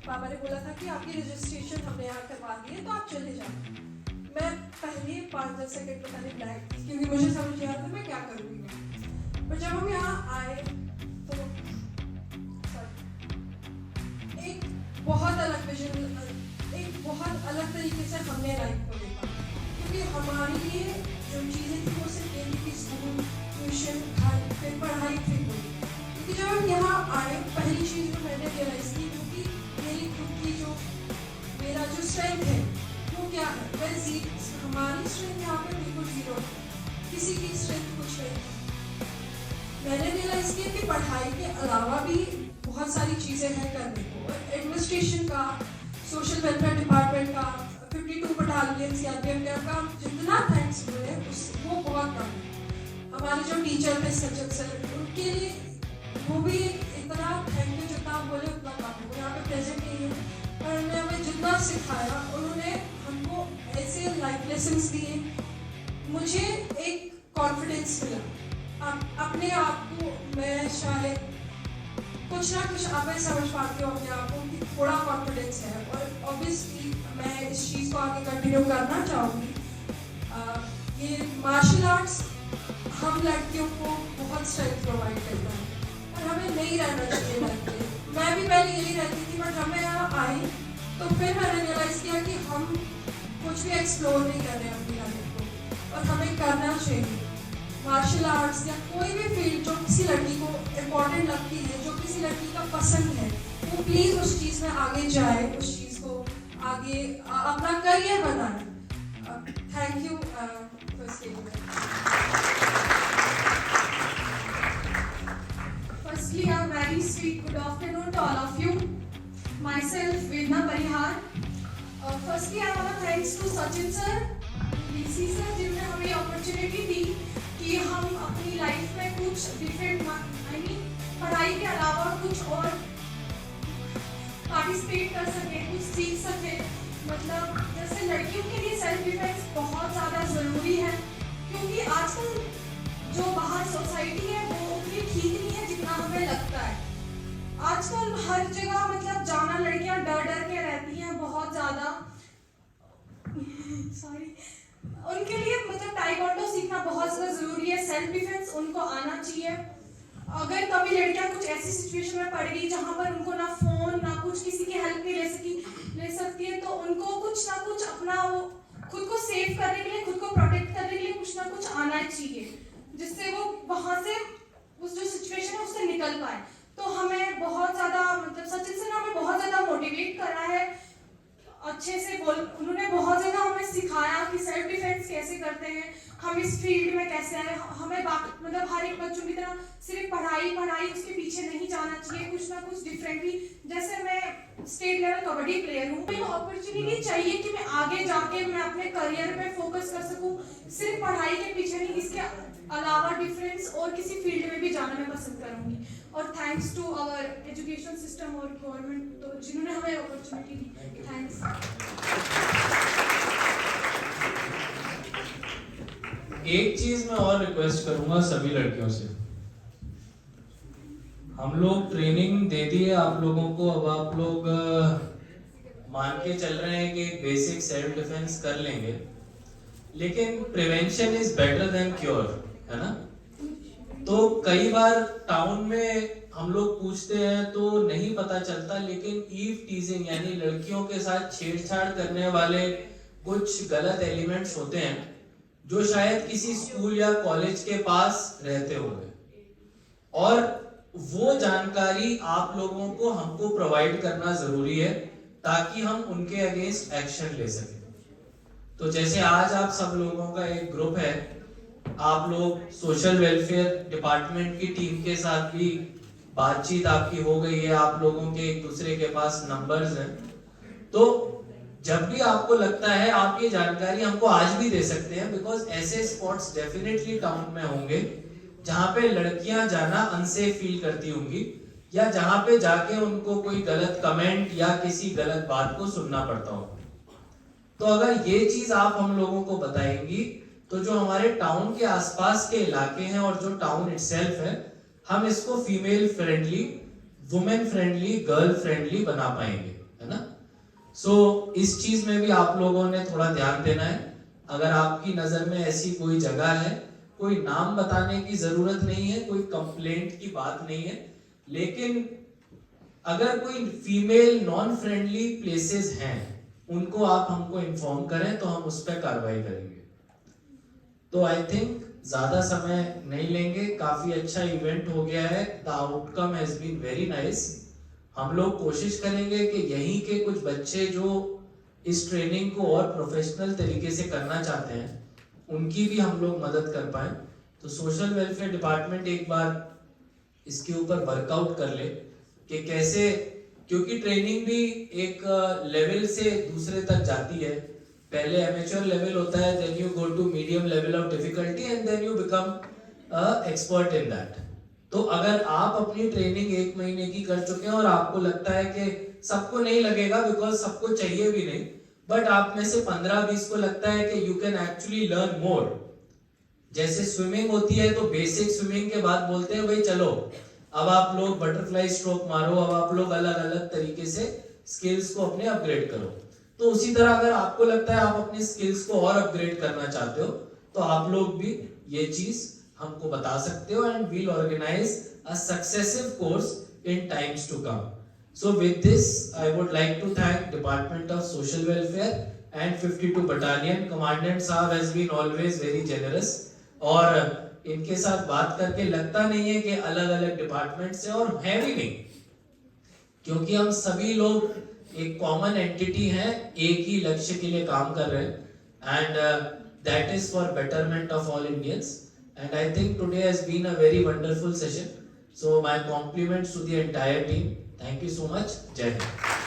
पापा ने बोला था कि आपकी रजिस्ट्रेशन हमने यहाँ करवा दी है तो आप चले जाओ। मैं पहले 5-10 सेकंड पता नहीं ब्लैंक, क्योंकि मुझे समझ नहीं आता मैं क्या करूँगी। पर जब हम यहाँ आए तो एक बहुत अलग विजन, एक बहुत अलग तरीके से हमने लाइफ को देखा। क्योंकि हमारे लिए जो चीज़ें थी वो सिर्फ यही थी, स्कूल, ट्यूशन, घर, फिर पढ़ाई थी कोई। क्योंकि जब हम यहाँ आए पहली चीज़ जो मैंने रियलाइज की क्योंकि मेरी खुद की जो मेरा जो स्ट्रेंथ है वो क्या है, हमारी स्ट्रेंथ यहाँ पे बिल्कुल जीरो है, किसी की स्ट्रेंथ कुछ नहीं। मैंने रियलाइज किया कि पढ़ाई के अलावा भी बहुत सारी चीज़ें हैं करने को। एडमिनिस्ट्रेशन का, सोशल वेलफेयर डिपार्टमेंट का, 52 बटालियन सीआरपीएफ का जितना थैंक्स हुए वो बहुत कम है। हमारे जो टीचर थे सचिन सर, उनके लिए वो भी इतना थैंक यू जितना आप बोले उतना कम है। यहाँ पे प्रेजेंट नहीं है, पर उन्होंने हमें जितना सिखाया, उन्होंने हमको ऐसे लाइफ लेसन्स दिए, मुझे एक कॉन्फिडेंस मिला अपने आप को। मैं शायद कुछ ना कुछ आप समझ पाती हूँ अपने आप को कि थोड़ा कॉन्फिडेंस है, और ऑब्वियसली मैं इस चीज़ को आगे कंटिन्यू करना चाहूँगी। ये मार्शल आर्ट्स हम लड़कियों को बहुत स्ट्रेंथ प्रोवाइड करता है, पर हमें नहीं रहना चाहिए लड़के। मैं भी पहले यही रहती थी, बट जब मैं यहाँ आई तो फिर मैंने रियलाइज़ किया कि हम कुछ भी एक्सप्लोर नहीं कर रहे अपनी लाइफ को, और हमें करना चाहिए। मार्शल आर्ट्स या कोई भी फील्ड जो किसी लड़की को इम्पोर्टेंट लगती है, जो किसी लड़की का पसंद है, वो प्लीज़ उस चीज़ में आगे जाए, उस चीज़ को आगे अपना करियर बनाए। Thank you Firstly, a very sweet good afternoon to all of you. Myself, Vedna Parihar. Firstly, I want to thanks to Sachin sir, DC sir, जिन्होंने हमें अपॉर्चुनिटी दी कि हम अपनी लाइफ में कुछ डिफरेंट, पढ़ाई के अलावा कुछ और पार्टिसिपेट कर सके, कुछ सीख सके। मतलब जैसे लड़कियों के लिए सेल्फ डिफेंस बहुत ज़्यादा ज़रूरी है, क्योंकि आजकल जो बाहर सोसाइटी है वो उतनी ठीक नहीं है जितना हमें लगता है। आजकल हर जगह मतलब जाना लड़कियां डर डर के रहती हैं बहुत ज़्यादा। सॉरी, उनके लिए मतलब ताइक्वांडो सीखना बहुत ज़्यादा ज़रूरी है, सेल्फ डिफेंस उनको आना चाहिए। अगर कभी लड़कियां कुछ ऐसी सिचुएशन में पड़ गई जहाँ पर उनको ना फ़ोन ना कुछ किसी की हेल्प नहीं ले सकती है, तो उनको कुछ ना कुछ अपना वो खुद को सेव करने के लिए, खुद को प्रोटेक्ट करने के लिए कुछ ना कुछ आना चाहिए, जिससे वो वहाँ से उस जो सिचुएशन है उससे निकल पाए। तो हमें बहुत ज़्यादा मतलब सचिन सर ने हमें बहुत ज़्यादा मोटिवेट करा है, अच्छे से उन्होंने बहुत ज़्यादा हमें सिखाया कि सेल्फ डिफेंस कैसे करते हैं, हम इस फील्ड में कैसे आए। हमें मतलब हर एक बच्चों की तरह सिर्फ पढ़ाई उसके पीछे नहीं जाना चाहिए, कुछ ना कुछ डिफरेंटली। जैसे मैं स्टेट लेवल कबड्डी प्लेयर हूँ, मुझे अपॉर्चुनिटी चाहिए कि मैं आगे जाके मैं अपने करियर पे फोकस कर सकूँ, सिर्फ पढ़ाई के पीछे नहीं, इसके अलावा डिफरेंस और किसी फील्ड में भी जाना मैं पसंद करूँगी। और thanks to our education system और गवर्नमेंट, तो जिन्होंने हमें अपॉर्चुनिटी दी, थैंक्स। एक चीज मैं और रिक्वेस्ट करूंगा सभी लड़कियों से, हम लोग ट्रेनिंग दे दी है आप लोगों को, अब आप लोग मान के चल रहे हैं कि बेसिक सेल्फ डिफेंस कर लेंगे, लेकिन prevention is better than cure, है ना। तो कई बार टाउन में हम लोग पूछते हैं तो नहीं पता चलता, लेकिन ईव टीजिंग यानी लड़कियों के साथ छेड़छाड़ करने वाले कुछ गलत एलिमेंट्स होते हैं जो शायद किसी स्कूल या कॉलेज के पास रहते होंगे, और वो जानकारी आप लोगों को हमको प्रोवाइड करना जरूरी है ताकि हम उनके अगेंस्ट एक्शन ले सकें। तो जैसे आज आप सब लोगों का एक ग्रुप है, आप लोग सोशल वेलफेयर डिपार्टमेंट की टीम के साथ भी बातचीत आपकी हो गई है, आप लोगों के एक दूसरे के पास नंबर्स हैं, तो जब भी आपको लगता है आप ये जानकारी हमको आज भी दे सकते हैं, बिकॉज ऐसे स्पॉट्स डेफिनेटली टाउन में होंगे जहां पे लड़कियां जाना अनसेफ फील करती होंगी, या जहां पे जाके उनको कोई गलत कमेंट या किसी गलत बात को सुनना पड़ता हो। तो अगर ये चीज आप हम लोगों को बताएंगी तो जो हमारे टाउन के आसपास के इलाके हैं और जो टाउन इटसेल्फ है, हम इसको female friendly, women friendly, girl friendly बना पाएंगे, है सो इस चीज में भी आप लोगों ने थोड़ा ध्यान देना है। अगर आपकी नजर में ऐसी कोई जगह है, कोई नाम बताने की जरूरत नहीं है, कोई कंप्लेंट की बात नहीं है, लेकिन अगर कोई फीमेल नॉन फ्रेंडली प्लेसेस हैं, उनको आप हमको इन्फॉर्म करें तो हम उस पर कार्रवाई करेंगे। तो आई थिंक ज्यादा समय नहीं लेंगे, काफी अच्छा इवेंट हो गया है, the outcome has been very nice. हम लोग कोशिश करेंगे कि यहीं के कुछ बच्चे जो इस ट्रेनिंग को और प्रोफेशनल तरीके से करना चाहते हैं, उनकी भी हम लोग मदद कर पाए। तो सोशल वेलफेयर डिपार्टमेंट एक बार इसके ऊपर वर्कआउट कर ले कि कैसे, क्योंकि ट्रेनिंग भी एक लेवल से दूसरे तक जाती है। पहले एमेच्योर लेवल होता है, then you go to medium level of difficulty and then you become expert in that. तो अगर आप अपनी ट्रेनिंग 1 महीने की कर चुके हैं और आपको लगता है कि सबको नहीं लगेगा, बिकॉज सबको चाहिए भी नहीं, बट आप में से 15-20 को लगता है कि you can actually learn more. जैसे स्विमिंग होती है तो बेसिक स्विमिंग के बाद बोलते हैं भाई चलो अब आप लोग बटरफ्लाई स्ट्रोक मारो, अब आप लोग अलग अलग तरीके से स्किल्स को अपने अपग्रेड करो। तो उसी तरह अगर आपको लगता है आप अपनी स्किल्स को और अपग्रेड करना चाहते हो, तो आप लोग भी ये चीज हमको बता सकते हो, and we'll organize a successive course in times to come. So with this, I would like to thank Department of Social Welfare and 52 Battalion. Commandant साहब has been always very generous, और इनके साथ बात करके लगता नहीं है कि अलग अलग डिपार्टमेंट से, और है भी नहीं, क्योंकि हम सभी लोग एक कॉमन एंटिटी हैं, एक ही लक्ष्य के लिए काम कर रहे हैं, and that is for betterment of all Indians. And I think today has been a very wonderful session, so my compliments to the entire team. Thank you so much. Jai Hind.